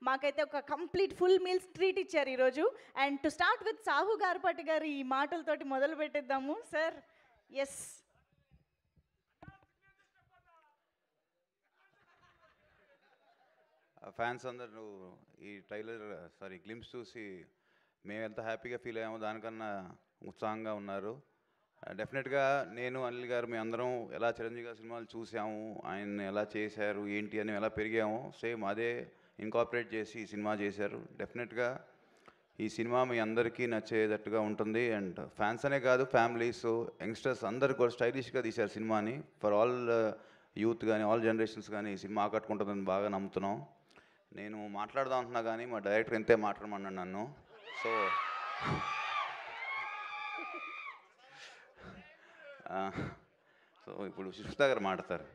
మాకైతే ఒక complete full meals treat ఇచ్చారు ఈరోజు. And to start with Sahu Garpati గారి ఈ మాటలతోటి మొదలు పెట్టేద్దాము సార్. ఎస్. ఫ్యాన్స్ అందరూ ఈ ట్రైలర్ గ్లింప్స్ చూసి మేము ఎంత హ్యాపీగా ఫీల్ అయ్యామో దానికన్నా ఉత్సాహంగా ఉన్నారు. డెఫినెట్గా నేను అనిల్ గారు మేము అందరం ఎలా చిరంజీవి గారి సినిమాలు చూసాము, ఆయన ఎలా చేశారు ఏంటి అని ఎలా పెరిగాము, సేమ్ అదే ఇన్కార్పొరేట్ చేసి ఈ సినిమా చేశారు. డెఫినెట్గా ఈ సినిమా మీ అందరికీ నచ్చేటట్టుగా ఉంటుంది. అండ్ ఫ్యాన్స్ అనే కాదు, ఫ్యామిలీస్, యంగ్స్టర్స్ అందరు కూడా స్టైలిష్గా తీశారు సినిమాని. ఫర్ ఆల్ యూత్ కానీ ఆల్ జనరేషన్స్ కానీ ఈ సినిమా ఆకట్టుకుంటుందని బాగా నమ్ముతున్నాం. నేను మాట్లాడదాం అంటున్నా కానీ మా డైరెక్టర్ ఎంతే మాట్లాడమన్నాడు నన్ను. సో ఇప్పుడు సుష్మిత గారు మాట్లాడతారు.